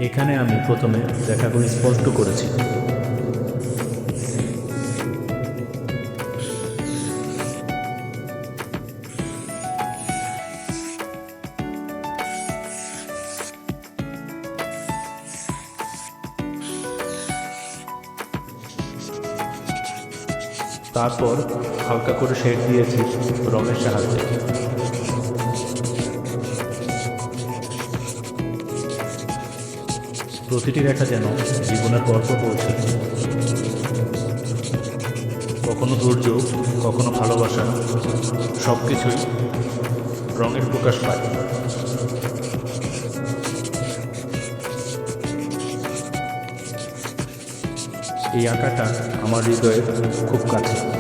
এখানে আমি প্রথমে রেখাগুলো স্পষ্ট করেছি। তারপর হালকা করে শেড দিয়েছি রঙের সাহায্যে। প্রতিটি রেখা যেন জীবনের গল্প বলছে, কখনো ধৈর্য, কখনো ভালোবাসা, সব কিছুই রঙের প্রকাশ পায়। এই আঁকাটা আমার হৃদয়ের খুব কাছে।